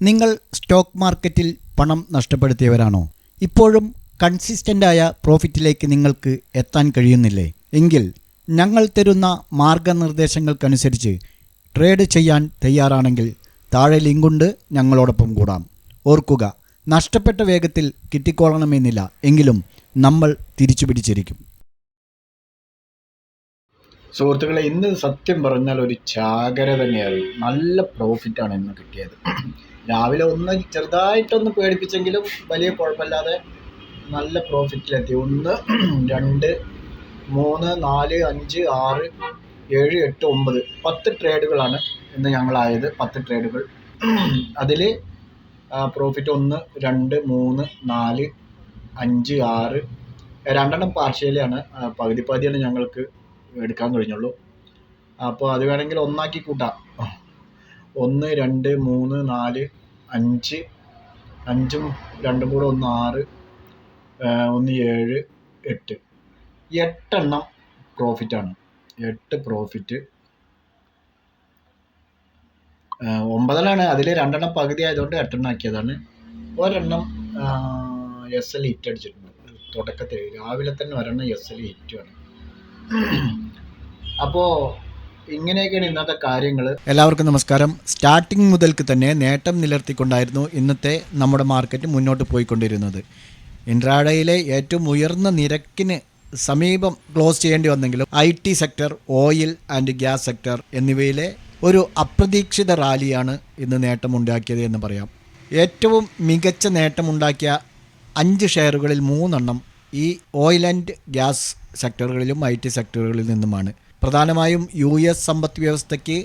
നിങ്ങൾ സ്റ്റോക്ക് മാർക്കറ്റിൽ പണം നഷ്ടപ്പെടുത്തിയവരാണോ? ഇപ്പോഴും കൺസിസ്റ്റൻ്റായ പ്രോഫിറ്റിലേക്ക് നിങ്ങൾക്ക് എത്താൻ കഴിയുന്നില്ലേ? എങ്കിൽ ഞങ്ങൾ തരുന്ന മാർഗനിർദ്ദേശങ്ങൾക്കനുസരിച്ച് ട്രേഡ് ചെയ്യാൻ തയ്യാറാണെങ്കിൽ താഴെ ലിങ്കുണ്ട്, ഞങ്ങളോടൊപ്പം കൂടാം. ഓർക്കുക, നഷ്ടപ്പെട്ട വേഗത്തിൽ കിട്ടിക്കോളണമെന്നില്ല, എങ്കിലും നമ്മൾ തിരിച്ചു പിടിച്ചിരിക്കും. സുഹൃത്തുക്കളെ, ഇന്ന് സത്യം പറഞ്ഞാൽ ഒരു ചാകര തന്നെയായിരുന്നു. നല്ല പ്രോഫിറ്റാണ് ഇന്ന് കിട്ടിയത്. രാവിലെ ഒന്ന് ചെറുതായിട്ടൊന്ന് പേടിപ്പിച്ചെങ്കിലും വലിയ കുഴപ്പമില്ലാതെ നല്ല പ്രോഫിറ്റിലെത്തി. 1, 2, 3, 4, 5, 6, 7, 8, 9 10 ട്രേഡുകളാണ് ഇന്ന് ഞങ്ങളായത്. 10 ട്രേഡുകൾ. അതിൽ പ്രോഫിറ്റ് 1, 2, 3, 4, 5, 6 2 പാർഷ്യലാണ്. പകുതിയാണ് ഞങ്ങൾക്ക് എടുക്കാൻ കഴിഞ്ഞുള്ളൂ. അപ്പോൾ അത് വേണമെങ്കിൽ ഒന്നാക്കി കൂട്ടാം. 1, 2, 3, 4, 5, 5ഉം 2ഉം കൂടെ 1, 6, 1, 7, 8 8 പ്രോഫിറ്റാണ്. 8 പ്രോഫിറ്റ്. 9 അതിൽ 2 പകുതി ആയതുകൊണ്ട് 8 ആക്കിയതാണ്. ഒരെണ്ണം SL ഹിറ്റ് അടിച്ചിട്ടുണ്ട്. തുടക്കത്തിൽ രാവിലെ തന്നെ ഒരെണ്ണം SL ഹിറ്റുമാണ്. അപ്പോൾ ഇങ്ങനെയൊക്കെയാണ് ഇന്നത്തെ കാര്യങ്ങൾ. എല്ലാവർക്കും നമസ്കാരം. സ്റ്റാർട്ടിംഗ് മുതൽക്ക് തന്നെ നേട്ടം നിലർത്തിക്കൊണ്ടായിരുന്നു ഇന്നത്തെ നമ്മുടെ മാർക്കറ്റ് മുന്നോട്ട് പോയിക്കൊണ്ടിരുന്നത്. ഇൻട്രാഡേയിലെ ഏറ്റവും ഉയർന്ന നിരക്കിന് സമീപം ക്ലോസ് ചെയ്യേണ്ടി വന്നെങ്കിലും IT sector, oil and gas sector എന്നിവയിലെ ഒരു അപ്രതീക്ഷിത റാലിയാണ് ഇന്ന് നേട്ടമുണ്ടാക്കിയത് എന്ന് പറയാം. ഏറ്റവും മികച്ച നേട്ടമുണ്ടാക്കിയ 5 ഷെയറുകളിൽ 3 ഈ ഓയിൽ ആൻഡ് ഗ്യാസ് സെക്ടറുകളിലും IT സെക്ടറുകളിൽ നിന്നുമാണ്. പ്രധാനമായും US സമ്പദ് വ്യവസ്ഥയ്ക്ക്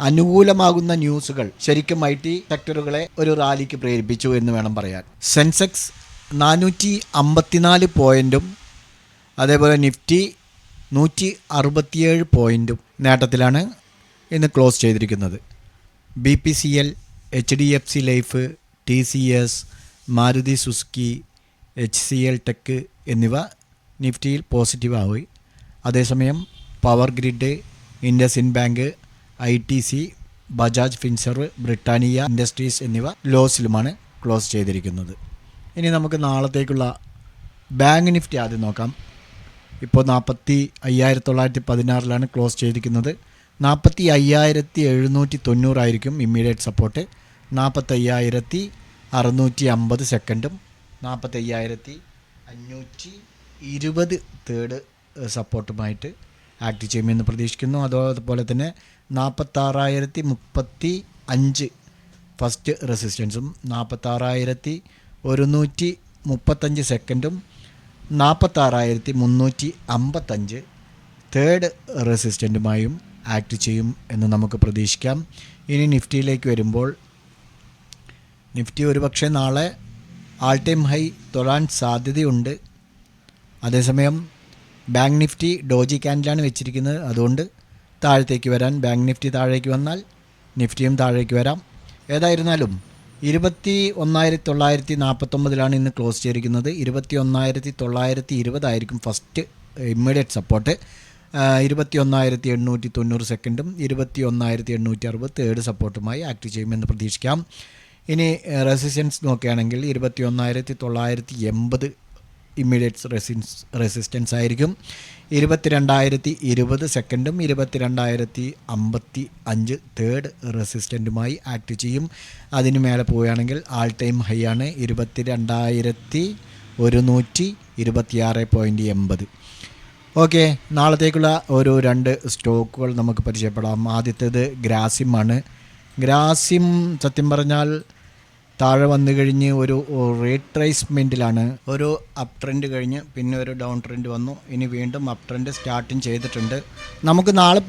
അനുകൂലമാകുന്ന ന്യൂസുകൾ ശരിക്കും IT സെക്ടറുകളെ ഒരു റാലിക്ക് പ്രേരിപ്പിച്ചു എന്ന് വേണം പറയാൻ. സെൻസെക്സ് 454 പോയിൻറ്റും അതേപോലെ നിഫ്റ്റി 167 പോയിൻറ്റും നേട്ടത്തിലാണ് ഇന്ന് ക്ലോസ് ചെയ്തിരിക്കുന്നത്. BPCL, HDFC life, TCS, Maruti Suzuki, HCL tech എന്നിവ നിഫ്റ്റിയിൽ പോസിറ്റീവായി. അതേസമയം power grid, IndusInd bank, ITC, Bajaj Finserv, Britannia industries എന്നിവ ലോസിലുമാണ് ക്ലോസ് ചെയ്തിരിക്കുന്നത്. ഇനി നമുക്ക് നാളത്തേക്കുള്ള ബാങ്ക് നിഫ്റ്റി ആദ്യം നോക്കാം. ഇപ്പോൾ 45,916 ക്ലോസ് ചെയ്തിരിക്കുന്നത്. 45,790 ആയിരിക്കും ഇമ്മീഡിയറ്റ് സപ്പോർട്ട്. 45,650 സെക്കൻഡും 45,520 തേർഡ് സപ്പോർട്ടുമായിട്ട് ആക്ട് ചെയ്യുമെന്ന് പ്രതീക്ഷിക്കുന്നു. അതുപോലെ തന്നെ 46,035 ഫസ്റ്റ് റെസിസ്റ്റൻസും 46,135 സെക്കൻഡും 46,355 തേർഡ് റെസിസ്റ്റൻറ്റുമായും ആക്ട് ചെയ്യും എന്ന് നമുക്ക് പ്രതീക്ഷിക്കാം. ഇനി നിഫ്റ്റിയിലേക്ക് വരുമ്പോൾ നിഫ്റ്റി ഒരുപക്ഷെ നാളെ ആൾ ടൈം ഹൈ തൊടാൻ സാധ്യതയുണ്ട്. അതേസമയം ബാങ്ക് നിഫ്റ്റി ഡോജി ക്യാൻഡിലാണ് വെച്ചിരിക്കുന്നത്. അതുകൊണ്ട് താഴത്തേക്ക് വരാൻ, ബാങ്ക് നിഫ്റ്റി താഴേക്ക് വന്നാൽ നിഫ്റ്റിയും താഴേക്ക് വരാം. ഏതായിരുന്നാലും 21,949 ഇന്ന് ക്ലോസ് ചെയ്തിരിക്കുന്നത്. 21,920 ആയിരിക്കും ഫസ്റ്റ് ഇമ്മീഡിയറ്റ് സപ്പോർട്ട്. 21,890 സെക്കൻഡും 21,860 തേർഡ് സപ്പോർട്ടുമായി ആക്ട് ചെയ്യുമെന്ന് പ്രതീക്ഷിക്കാം. ഇനി റെസിസ്റ്റൻസ് നോക്കുകയാണെങ്കിൽ 21,980 ഇമ്മീഡിയറ്റ് റെസിസ്റ്റൻസ് ആയിരിക്കും. 22,020 സെക്കൻഡും 22,055 തേർഡ് റെസിസ്റ്റൻറ്റുമായി ആക്ട് ചെയ്യും. അതിന് മേലെ പോവുകയാണെങ്കിൽ ആൾ ടൈം ഹൈ ആണ് 22,126.80. ഓക്കെ, നാളത്തേക്കുള്ള ഒരു 2 സ്റ്റോക്കുകൾ നമുക്ക് പരിചയപ്പെടാം. ആദ്യത്തേത് ഗ്രാസിമാണ്. ഗ്രാസിം സത്യം പറഞ്ഞാൽ താഴെ വന്നു കഴിഞ്ഞ് ഒരു റീട്രേസ്മെൻറ്റിലാണ്. ഒരു അപ് ട്രെൻഡ് കഴിഞ്ഞ് പിന്നെ ഒരു ഡൗൺ ട്രെൻഡ് വന്നു. ഇനി വീണ്ടും അപ് ട്രെൻഡ് സ്റ്റാർട്ടിങ് ചെയ്തിട്ടുണ്ട്. നമുക്ക് നാളെ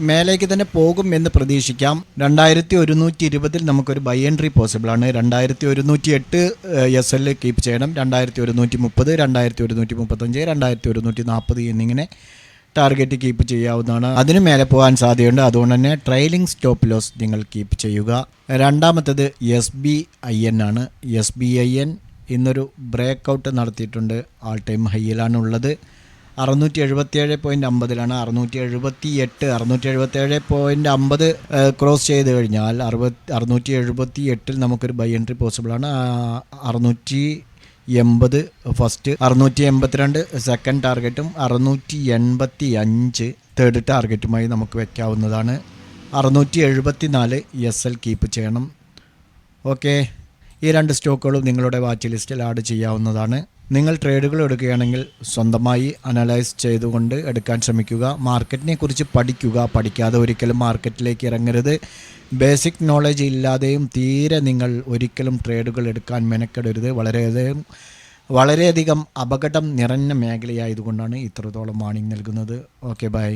മേലേക്ക് തന്നെ പോകും എന്ന് പ്രതീക്ഷിക്കാം. 2120 നമുക്കൊരു ബൈ എൻട്രി പോസിബിളാണ്. 2108 SL കീപ്പ് ചെയ്യണം. 2130, 2135, 2140 എന്നിങ്ങനെ ടാർഗറ്റ് കീപ്പ് ചെയ്യാവുന്നതാണ്. അതിന് മേലെ പോകാൻ സാധ്യതയുണ്ട്. അതുകൊണ്ട് തന്നെ ട്രെയിലിംഗ് സ്റ്റോപ്പ് ലോസ് നിങ്ങൾ കീപ്പ് ചെയ്യുക. രണ്ടാമത്തേത് SBIN ആണ്. SBIN ഇന്നൊരു ബ്രേക്ക് ഔട്ട് നടത്തിയിട്ടുണ്ട്. ആൾ ടൈം ഹൈയിലാണ് ഉള്ളത്. 677.50 677.50 ക്രോസ് ചെയ്ത് കഴിഞ്ഞാൽ 678 നമുക്കൊരു ബൈ എൻട്രി പോസിബിളാണ്. 680 ഫസ്റ്റ്, 682 സെക്കൻഡ് ടാർഗറ്റും 685 തേർഡ് ടാർഗറ്റുമായി നമുക്ക് വയ്ക്കാവുന്നതാണ്. 674 SL കീപ്പ് ചെയ്യണം. ഓക്കെ, ഈ 2 സ്റ്റോക്കുകളും നിങ്ങളുടെ വാച്ച് ലിസ്റ്റിൽ ആഡ് ചെയ്യാവുന്നതാണ്. നിങ്ങൾ ട്രേഡുകൾ എടുക്കുകയാണെങ്കിൽ സ്വന്തമായി അനലൈസ് ചെയ്തുകൊണ്ട് എടുക്കാൻ ശ്രമിക്കുക. മാർക്കറ്റിനെ കുറിച്ച് പഠിക്കുക. പഠിക്കാതെ ഒരിക്കലും മാർക്കറ്റിലേക്ക് ഇറങ്ങരുത്. ബേസിക് നോളജ് ഇല്ലാതെയും തീരെ നിങ്ങൾ ഒരിക്കലും ട്രേഡുകൾ എടുക്കാൻ മെനക്കെടരുത്. വളരെയധികം അപകടം നിറഞ്ഞ മേഖലയായതുകൊണ്ടാണ് ഇത്രത്തോളം വാണിംഗ് നൽകുന്നത്. Okay, by.